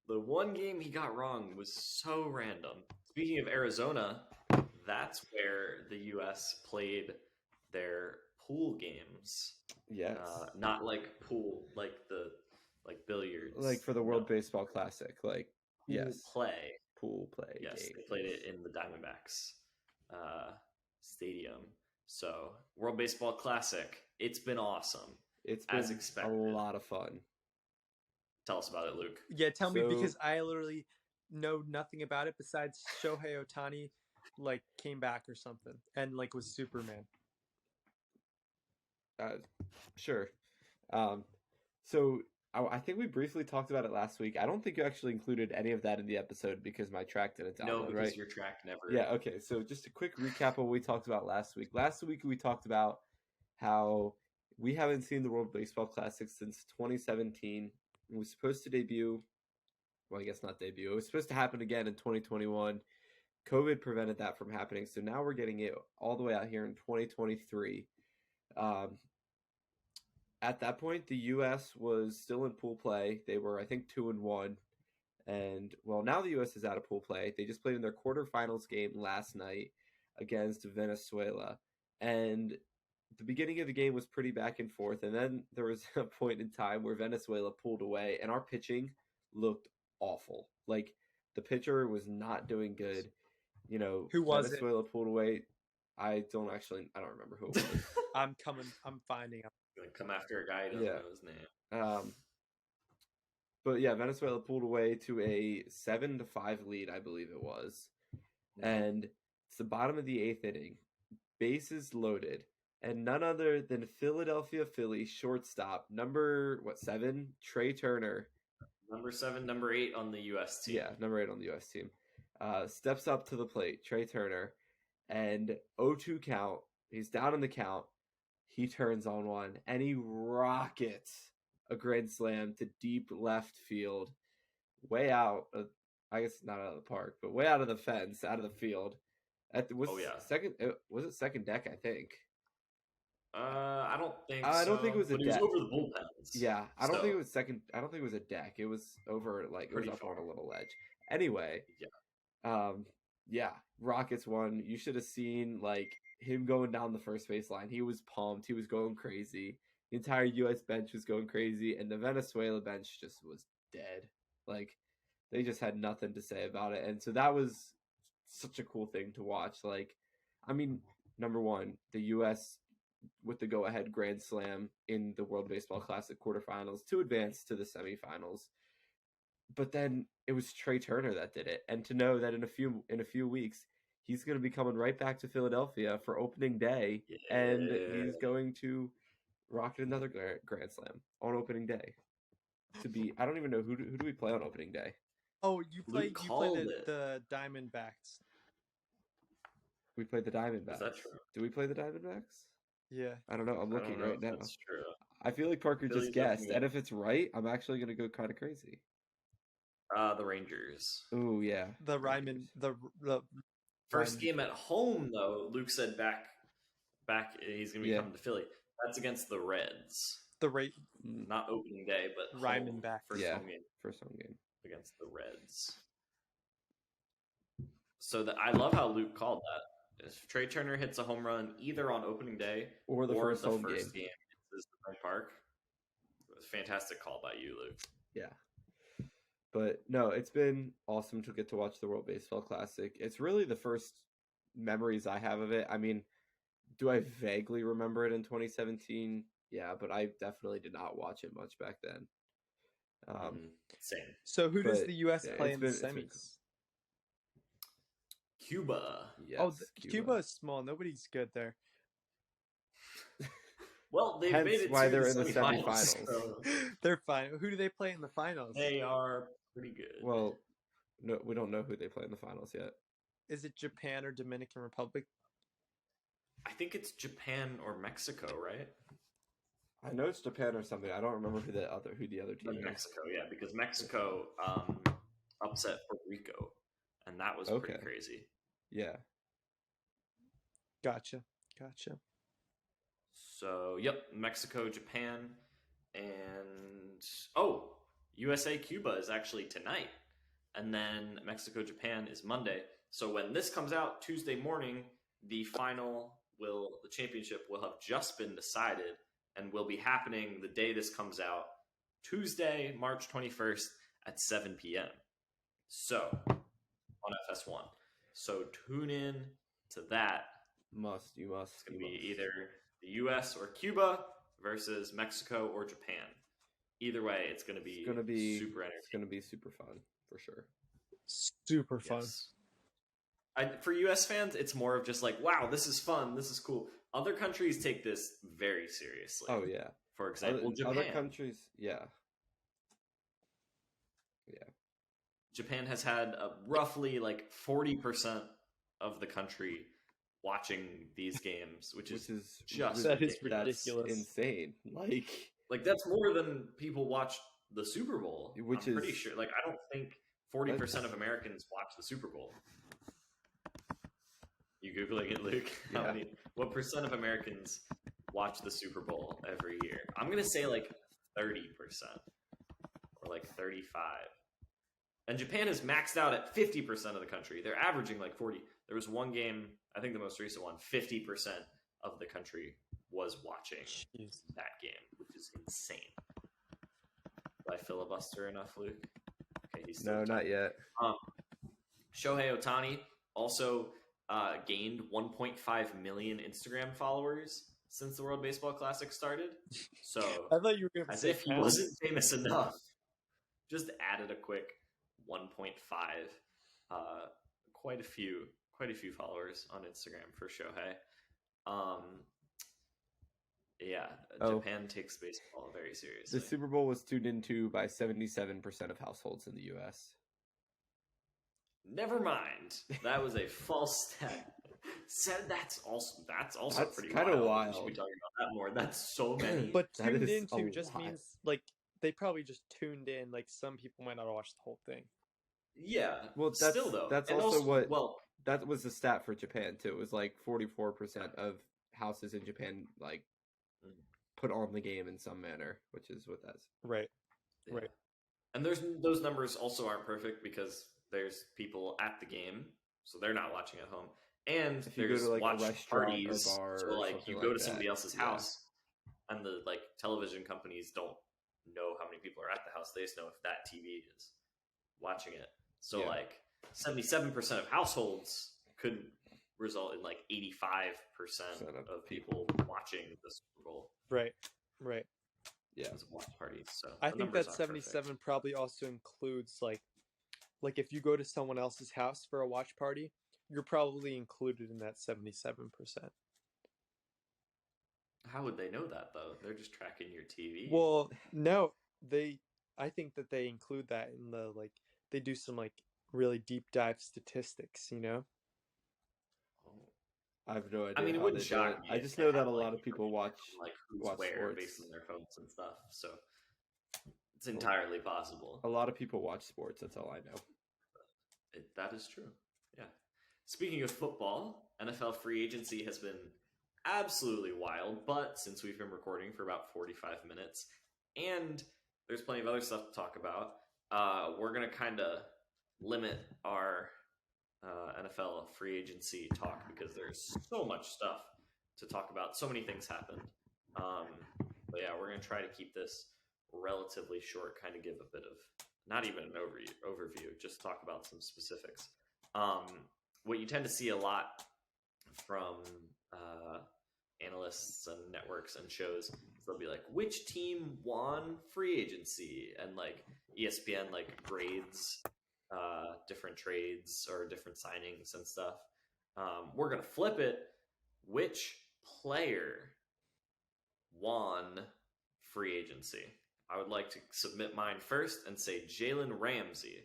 the 1 game he got wrong was so random. Speaking of Arizona, that's where the U.S. played their pool games.
Yes.
Not like pool, like billiards.
Like for the World Baseball Classic. Like,
pool
yes.
Pool play.
Yes,
game. They played it in the Diamondbacks stadium. So, World Baseball Classic. It's been awesome.
It's been
as expected.
A lot of fun.
Tell us about it, Luke.
Yeah, tell me, because I literally know nothing about it besides Shohei Ohtani like came back or something and like was Superman.
Sure. So I think we briefly talked about it last week. I don't think you actually included any of that in the episode because my track didn't download,
No, because
right?
your track never.
Yeah, okay. So just a quick recap of what we talked about last week. Last week we talked about how we haven't seen the World Baseball Classic since 2017. It was supposed to debut. Well, I guess not debut. It was supposed to happen again in 2021. COVID prevented that from happening. So now we're getting it all the way out here in 2023. At that point, the U.S. was still in pool play. They were, I think, 2-1. And, well, now the U.S. is out of pool play. They just played in their quarterfinals game last night against Venezuela. And the beginning of the game was pretty back and forth, and then there was a point in time where Venezuela pulled away, and our pitching looked awful. Like, the pitcher was not doing good. You know,
Who was it?
Venezuela pulled away. I don't remember who it was.
I'm finding him.
Gonna come after a guy who doesn't know his name.
But yeah, Venezuela pulled away to a 7-5 lead, I believe it was. And it's the bottom of the 8th inning. Bases loaded. And none other than Philadelphia Phillies shortstop, number 7? Trey Turner.
Number 7, number 8 on the U.S. team.
Yeah, number 8 on the U.S. team. Steps up to the plate, Trey Turner. And 0-2 count. He's down in the count. He turns on one. And he rockets a grand slam to deep left field. Way out of, I guess not out of the park, but way out of the fence, out of the field. Was it second deck, I think.
I don't think
I don't think it was a deck.
It was over the bullpens.
Yeah, I don't think it was second. I don't think it was a deck. It was over, like, it was up on a little ledge. Anyway, Rockets won. You should have seen, like, him going down the first base line. He was pumped. He was going crazy. The entire U.S. bench was going crazy, and the Venezuela bench just was dead. Like, they just had nothing to say about it, and so that was such a cool thing to watch. Like, I mean, number one, the U.S. with the go-ahead grand slam in the World Baseball Classic quarterfinals to advance to the semifinals. But then it was Trey Turner that did it. And to know that in a few weeks, he's going to be coming right back to Philadelphia for opening day, and he's going to rocket another grand slam on opening day. I don't even know who do we play on opening day?
Oh, you played the Diamondbacks.
We played the Diamondbacks.
Is that true?
Do we play the Diamondbacks?
Yeah.
I don't know. I'm looking right now.
That's true.
I feel like Parker just guessed, and if it's right, I'm actually going to go kind of crazy.
The Rangers.
Oh yeah.
The Ryman. The
first game at home, though. Luke said back. He's going to be coming to Philly. That's against the Reds.
Not
opening day, but
Ryman back.
First home game against the Reds. So I love how Luke called that. If Trey Turner hits a home run either on opening day
or the first game
in Spring Park, it was a fantastic call by you, Luke.
Yeah. But no, it's been awesome to get to watch the World Baseball Classic. It's really the first memories I have of it. I mean, do I vaguely remember it in 2017? Yeah, but I definitely did not watch it much back then.
Same.
So who does the U.S. play in the semis?
Cuba.
Yes,
Cuba is small. Nobody's good there.
Well, they've made it
why
to
they're
the
in the semifinals.
So
they're fine. Who do they play in the finals?
They are pretty good.
Well, no, we don't know who they play in the finals yet.
Is it Japan or Dominican Republic?
I think it's Japan or Mexico, right?
I know it's Japan or something. I don't remember who the other team is.
Mexico, yeah, because Mexico upset Puerto Rico, and that was pretty crazy.
Yeah.
Gotcha.
So, Mexico, Japan, and USA, Cuba is actually tonight, and then Mexico, Japan is Monday. So when this comes out Tuesday morning, the championship will have just been decided and will be happening the day this comes out, Tuesday, March 21st at 7 p.m. So, on FS1. So tune in to that.
You must.
It's going to be either the U.S. or Cuba versus Mexico or Japan. Either way, it's going to be super entertaining.
It's going to be super fun, for sure.
Super fun.
Yes. For U.S. fans, it's more of just like, wow, this is fun, this is cool. Other countries take this very seriously.
Oh, yeah.
For example, Japan.
Other countries, yeah.
Japan has had roughly like 40% of the country watching these games, which is just
ridiculous.
That's insane.
Like that's more than people watch the Super Bowl. I'm pretty sure. Like I don't think 40% of Americans watch the Super Bowl. You Googling it, Luke?
Yeah.
What percent of Americans watch the Super Bowl every year? I'm gonna say like 30% or like 35. And Japan is maxed out at 50% of the country. They're averaging like 40. There was one game, I think the most recent one, 50% of the country was watching
Jeez.
that game, which is insane. Did I filibuster enough, Luke? Okay, he's still
No, not
talking.
yet.
Shohei Ohtani also gained 1.5 million Instagram followers since the World Baseball Classic started. So
I thought you were going to
as
say
if he
pounds.
wasn't famous enough, just added a quick 1.5. Quite a few followers on Instagram for Shohei. Yeah, Japan takes baseball very seriously.
The Super Bowl was tuned into by 77% of households in the U.S.
Never mind. That was a false stat. That's also pretty
kind of
wild. We should
wild.
be talking about that more. That's so many.
But
That
tuned
is
into
a
just
lot.
means like they probably just tuned in. Like some people might not watch the whole thing.
Yeah.
Well, that's
still though.
that's
And
also what.
Well,
that was the stat for Japan too. It was like 44% of houses in Japan like put on the game in some manner, which is what that's.
Right.
yeah.
Right.
And those numbers also aren't perfect because there's people at the game, so they're not watching at home. And
If you
there's
go to like
watch
a restaurant
parties,
or bar,
so
or
like
something
you go
like
to somebody
that.
else's
Yeah.
house, and the like television companies don't know how many people are at the house. They just know if that TV is watching it. So
Yeah.
like 77% of households could result in like 85% of people watching the Super Bowl
Right. Right.
Yeah.
as watch parties. So
I
the
think
numbers
that
aren't
77
perfect.
probably also includes like if you go to someone else's house for a watch party, you're probably included in that 77%.
How would they know that though? They're just tracking your TV.
Well, no, I think that they include that in the they do some really deep dive statistics, you know?
I have no idea.
I mean, it
how
wouldn't
they do
shock
it.
me.
I
if
just
they
know that
had,
a lot
like,
of people watch
like who's
watch
where
sports.
based on their phones and stuff. So it's entirely possible.
A lot of people watch sports. That's all I know.
That is true. Yeah. Speaking of football, NFL free agency has been absolutely wild, but since we've been recording for about 45 minutes and there's plenty of other stuff to talk about, we're going to kind of limit our NFL free agency talk because there's so much stuff to talk about. So many things happened. But yeah, we're going to try to keep this relatively short, kind of give a bit of, not even an overview, just talk about some specifics. What you tend to see a lot from analysts and networks and shows, they'll be like, which team won free agency? And like ESPN like grades different trades or different signings and stuff. We're going to flip it. Which player won free agency? I would like to submit mine first and say Jalen Ramsey.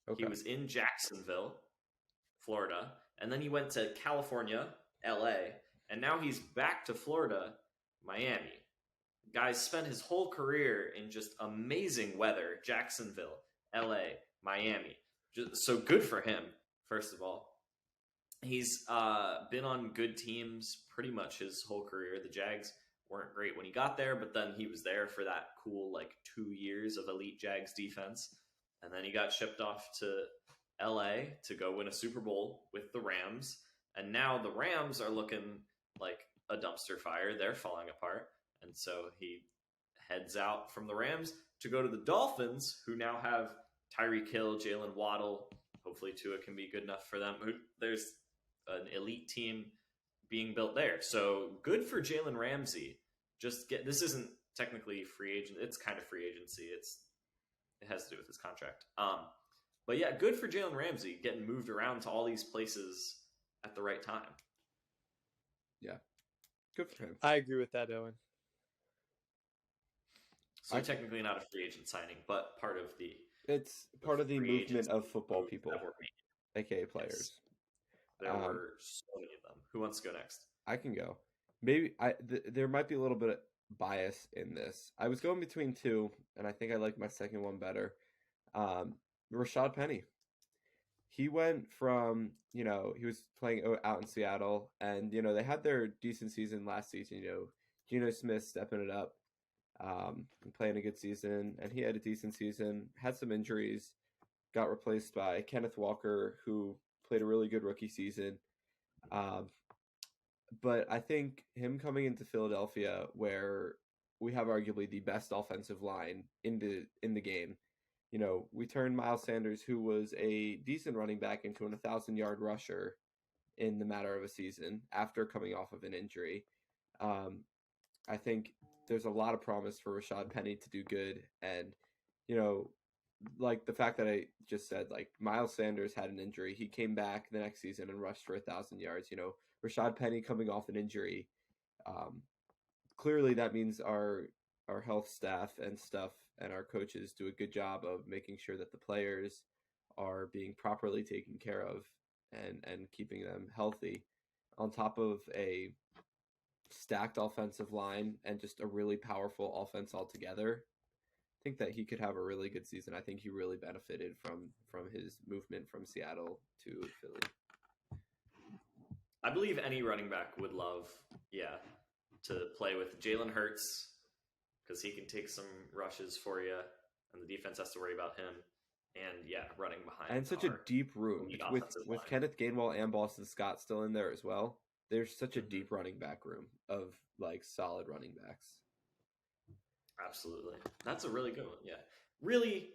Okay.
He was in Jacksonville, Florida, and then he went to California, LA, and now he's back to Florida, Miami. Guy's spent his whole career in just amazing weather, Jacksonville, LA, Miami. So good for him, first of all. He's been on good teams pretty much his whole career. The Jags weren't great when he got there, but then he was there for that cool 2 years of elite Jags defense. And then he got shipped off to LA to go win a Super Bowl with the Rams. And now the Rams are looking like a dumpster fire. They're falling apart. And so he heads out from the Rams to go to the Dolphins, who now have Tyreek Hill, Jalen Waddle. Hopefully Tua can be good enough for them. There's an elite team being built there. So good for Jalen Ramsey. This isn't technically free agent. It's kind of free agency. It has to do with his contract. But yeah, good for Jalen Ramsey getting moved around to all these places at the right time.
Yeah. Good for him.
I agree with that, Owen.
So technically not a free agent signing, but part of the
It's part of the
free
movement
agents
of football people,
that were made.
aka players.
There were so many of them. Who wants to go next?
I can go. Maybe there might be a little bit of bias in this. I was going between two, and I think I like my second one better. Rashad Penny. He went from, he was playing out in Seattle, and, they had their decent season last season, Geno Smith stepping it up, and playing a good season, and he had a decent season, had some injuries, got replaced by Kenneth Walker, who played a really good rookie season. But I think him coming into Philadelphia, where we have arguably the best offensive line in the game, we turned Miles Sanders, who was a decent running back, into an 1,000-yard rusher in the matter of a season after coming off of an injury. I think there's a lot of promise for Rashad Penny to do good, and like the fact that I just said, like Miles Sanders had an injury, he came back the next season and rushed for 1,000 yards. Rashad Penny coming off an injury, clearly that means our health staff and stuff and our coaches do a good job of making sure that the players are being properly taken care of and keeping them healthy, on top of a stacked offensive line and just a really powerful offense altogether. I think that he could have a really good season. I think he really benefited from his movement from Seattle to Philly.
I believe any running back would love, to play with Jalen Hurts, because he can take some rushes for you, and the defense has to worry about him. And running behind.
And such a deep room with Kenneth Gainwell and Boston Scott still in there as well. There's such a deep running back room of like solid running backs.
Absolutely. That's a really good one. Yeah. Really,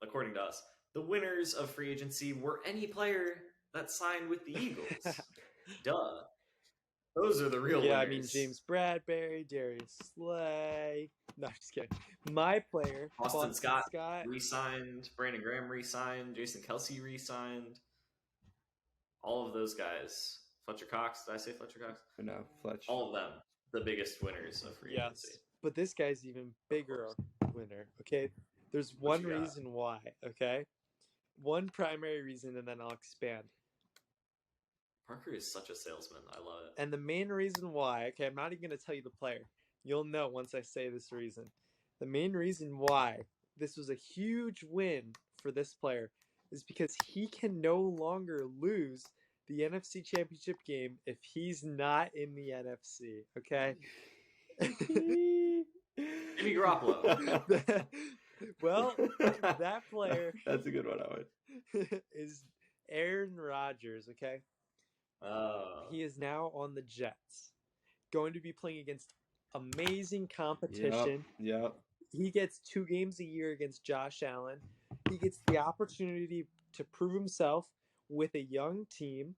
according to us, the winners of free agency were any player that signed with the Eagles. Duh. Those are the real winners.
Yeah, I mean, James Bradbury, Darius Slay. No, I'm just kidding. My player,
Boston Scott re-signed. Brandon Graham re-signed. Jason Kelce re-signed. All of those guys. Fletcher Cox. Did I say Fletcher Cox?
No, Fletch.
All of them. The biggest winners of free agency.
But this guy's even bigger winner, okay? There's one reason why, okay? One primary reason, and then I'll expand.
Parker is such a salesman. I love it.
And the main reason why, okay, I'm not even going to tell you the player. You'll know once I say this reason. The main reason why this was a huge win for this player is because he can no longer lose the NFC Championship game if he's not in the NFC, okay?
Jimmy Garoppolo.
Well, that player...
That's a good one, Owen.
...is Aaron Rodgers, okay? He is now on the Jets, going to be playing against amazing competition.
Yep.
He gets 2 games a year against Josh Allen. He gets the opportunity to prove himself with a young team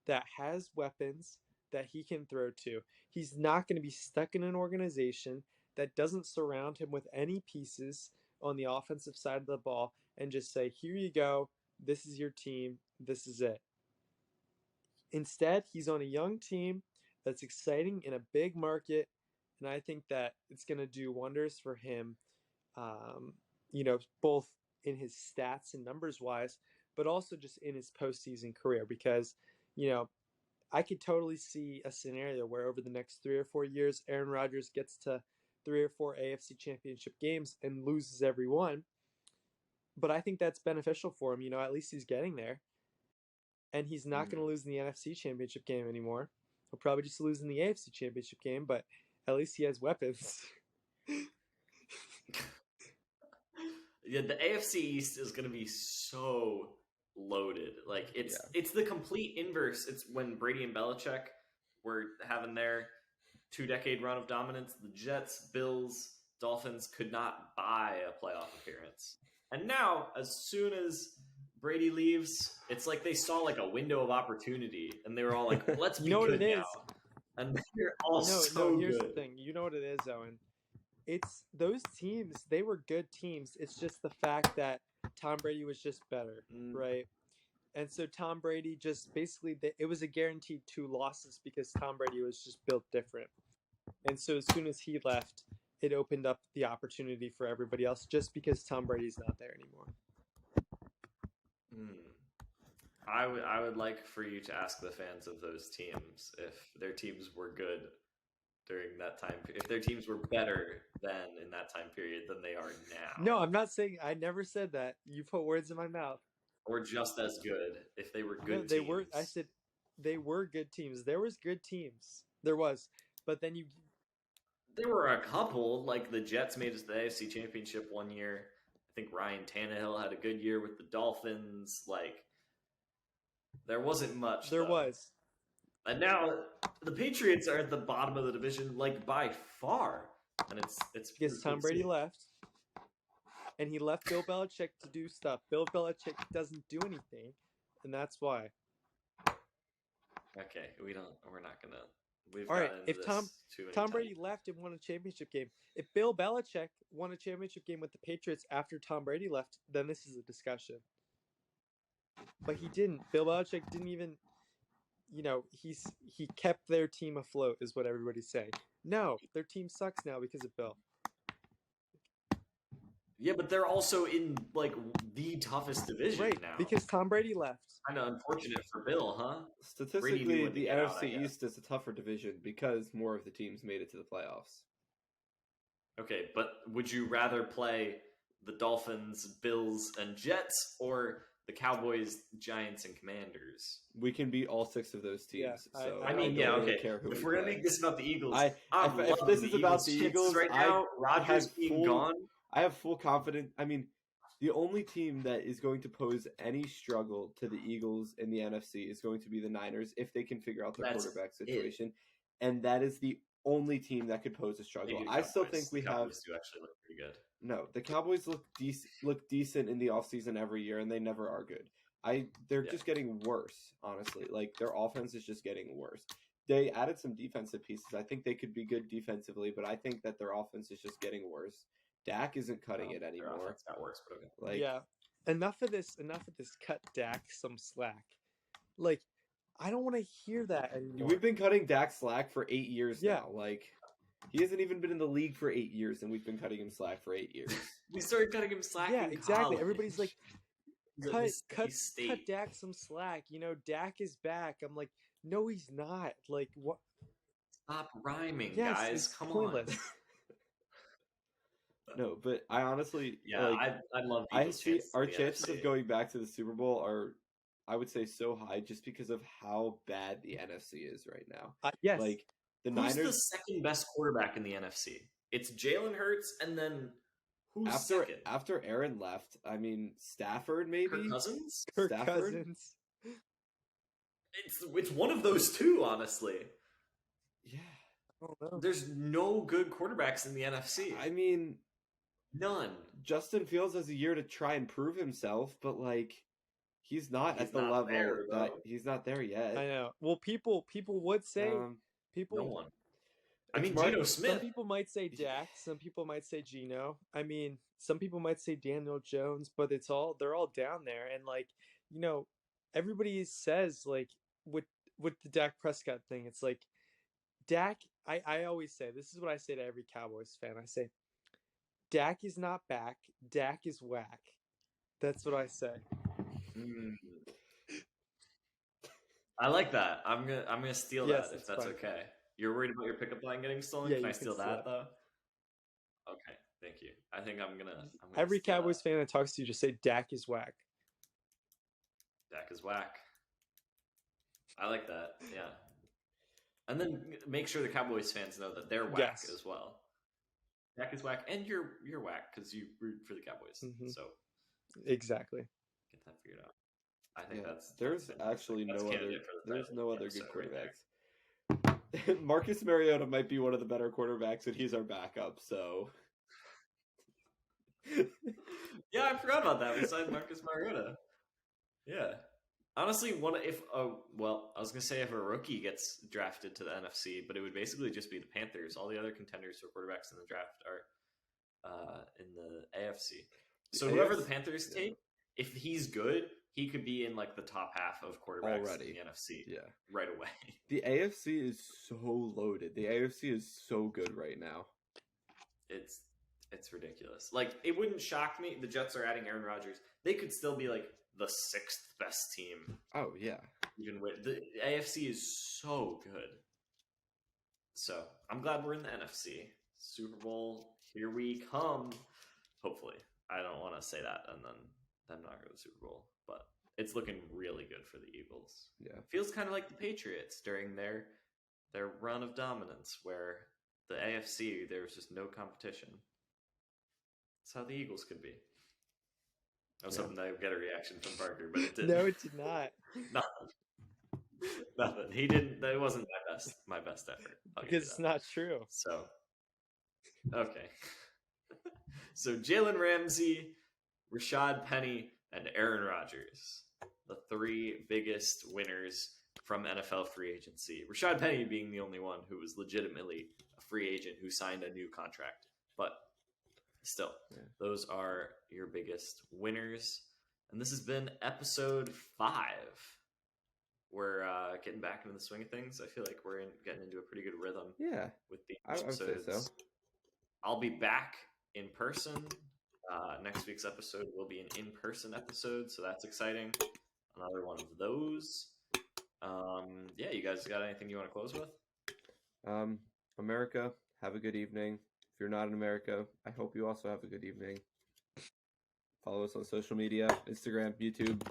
that has weapons that he can throw to. He's not going to be stuck in an organization that doesn't surround him with any pieces on the offensive side of the ball and just say, here you go, this is your team, this is it. Instead, he's on a young team that's exciting in a big market, and I think that it's going to do wonders for him, both in his stats and numbers-wise, but also just in his postseason career, because, I could totally see a scenario where over the next 3 or 4 years, Aaron Rodgers gets to 3 or 4 AFC Championship games and loses every one, but I think that's beneficial for him. At least he's getting there. And he's not going to lose in the NFC Championship game anymore. He'll probably just lose in the AFC Championship game, but at least he has weapons.
The AFC East is going to be so loaded. Like, it's the complete inverse. It's when Brady and Belichick were having their 2-decade run of dominance. The Jets, Bills, Dolphins could not buy a playoff appearance. And now, as soon as Brady leaves, it's like they saw like a window of opportunity, and they were all like, "Let's be good now." And they're all
here's
good.
the thing. You know what it is, Owen? It's those teams. They were good teams. It's just the fact that Tom Brady was just better, right? And so Tom Brady just basically it was a guaranteed 2 losses because Tom Brady was just built different. And so as soon as he left, it opened up the opportunity for everybody else just because Tom Brady's not there anymore.
I would like for you to ask the fans of those teams if their teams were good during that time. If their teams were better than in that time period than they are now.
No, I'm not saying. I never said that. You put words in my mouth.
Or just as good if they were good.
No, they were. I said they were good teams. There was good teams. There was, but then you.
There were a couple, like the Jets made it to the AFC Championship one year. I think Ryan Tannehill had a good year with the Dolphins. Like, there wasn't much.
There was.
And now the Patriots are at the bottom of the division, like by far, and it's
because Tom Brady left, and he left Bill Belichick to do stuff. Bill Belichick doesn't do anything, and that's why.
Okay, we're not gonna. We've
All right,
gotten
if
into
Tom
this too many
Tom
times.
Brady left and won a championship game, if Bill Belichick won a championship game with the Patriots after Tom Brady left, then this is a discussion. But he didn't. Bill Belichick didn't even. He kept their team afloat, is what everybody's saying. No, their team sucks now because of Bill.
Yeah, but they're also in like the toughest division
Right,
now.
because Tom Brady left.
Kind of unfortunate for Bill, huh?
Statistically, the
get out,
NFC East is a tougher division because more of the teams made it to the playoffs.
Okay, but would you rather play the Dolphins, Bills, and Jets, or the Cowboys, Giants, and Commanders?
We can beat all 6 of those teams.
Yeah,
so
I mean,
don't
yeah,
really
okay.
care who
If
we
we're gonna
play.
make this about the Eagles,
if this is about the Eagles
right now, Rodgers being gone.
I have full confidence. I mean, the only team that is going to pose any struggle to the Eagles in the NFC is going to be the Niners if they can figure out their quarterback situation, and that is the only team that could pose a struggle. I still think
the Cowboys do actually look pretty good.
No, the Cowboys look decent in the offseason every year, and they never are good. They're just getting worse, honestly. Like, their offense is just getting worse. They added some defensive pieces. I think they could be good defensively, but I think that their offense is just getting worse. Dak isn't cutting it anymore.
That works, but okay.
Like,
yeah, enough of this. Cut Dak some slack. Like, I don't want to hear that anymore.
We've been cutting Dak slack for 8 years now. Like, he hasn't even been in the league for 8 years, and we've been cutting him slack for 8 years.
We started cutting him slack.
Yeah,
in
exactly.
college.
Everybody's like, cut
State.
Dak some slack. Dak is back. I'm like, no, he's not. Like, what?
Stop rhyming,
Yes,
guys.
it's
Come
pointless.
on.
No, but I honestly,
I love
our chances of going back to the Super Bowl are, I would say, so high just because of how bad the NFC is right now.
Yes.
Like,
Who's
Niners,
the second best quarterback in the NFC? It's Jalen Hurts, and then who's second?
After Aaron left, I mean, Stafford maybe?
Kirk Cousins?
Kirk
Stafford?
Cousins.
It's one of those two, honestly.
Yeah.
I don't know.
There's no good quarterbacks in the NFC.
I mean,
none.
Justin Fields has a year to try and prove himself, but like, he's not at the level that he's not there yet.
I know. Well, people would say
no one. I mean, Geno Smith.
Some people might say Dak. Some people might say Geno. I mean, some people might say Daniel Jones. But they're all down there, and like, everybody says like with the Dak Prescott thing, it's like Dak. I always say this is what I say to every Cowboys fan. I say, Dak is not back. Dak is whack. That's what I say.
I like that. I'm gonna steal that if that's
fine.
okay. You're worried about your pickup line getting stolen?
Yeah,
can I
you can
steal
steal
that
it.
though? Okay, thank you. I think I'm gonna
Every
steal
Cowboys
that.
fan that talks to you just say Dak is whack.
Dak is whack. I like that. Yeah. And then make sure the Cowboys fans know that they're whack as well. Dak is whack, and you're whack because you root for the Cowboys.
Mm-hmm.
So
exactly.
Get that figured out. I think
there's
that's
actually
that's
no other.
candidate for the
There's
title
no other
episode
good
right there.
quarterbacks. Marcus Mariota might be one of the better quarterbacks, and he's our backup. So,
yeah, I forgot about that. Besides Marcus Mariota, yeah. Honestly, I was gonna say if a rookie gets drafted to the NFC, but it would basically just be the Panthers. All the other contenders for quarterbacks in the draft are in the AFC. So whoever the Panthers take, if he's good, he could be in like the top half of quarterbacks in the NFC.
Yeah,
right away.
The AFC is so loaded. The AFC is so good right now.
It's ridiculous. Like, it wouldn't shock me. The Jets are adding Aaron Rodgers. They could still be like the 6th best team.
Oh yeah.
Even with the AFC is so good. So I'm glad we're in the NFC. Super Bowl, here we come. Hopefully. I don't want to say that and then them not go to the Super Bowl. But it's looking really good for the Eagles.
Yeah.
Feels kind of like the Patriots during their run of dominance where the AFC, there was just no competition. That's how the Eagles could be. I was hoping that I would get a reaction from Parker, but it didn't.
No, it did not.
No. Nothing. He didn't. That wasn't my best effort. I'll give you
Because it's
that.
not true.
So, okay. So Jalen Ramsey, Rashad Penny, and Aaron Rodgers, the three biggest winners from NFL free agency. Rashad Penny being the only one who was legitimately a free agent who signed a new contract. But still, those are your biggest winners. And this has been episode 5. We're getting back into the swing of things. I feel like we're getting into a pretty good rhythm.
Yeah,
with the
I would say so.
I'll be back in person. Next week's episode will be an in-person episode, so that's exciting. Another one of those. Yeah, you guys got anything you want to close with?
America, have a good evening. If you're not in America, I hope you also have a good evening. Follow us on social media, Instagram, YouTube,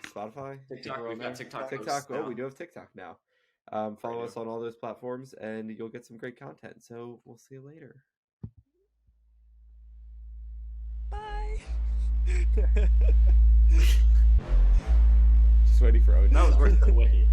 Spotify.
TikTok. We've got TikTok.
Oh, we do have TikTok now. Follow us on all those platforms, and you'll get some great content. So we'll see you later.
Bye.
Just waiting for Odin.
That was worth the wait.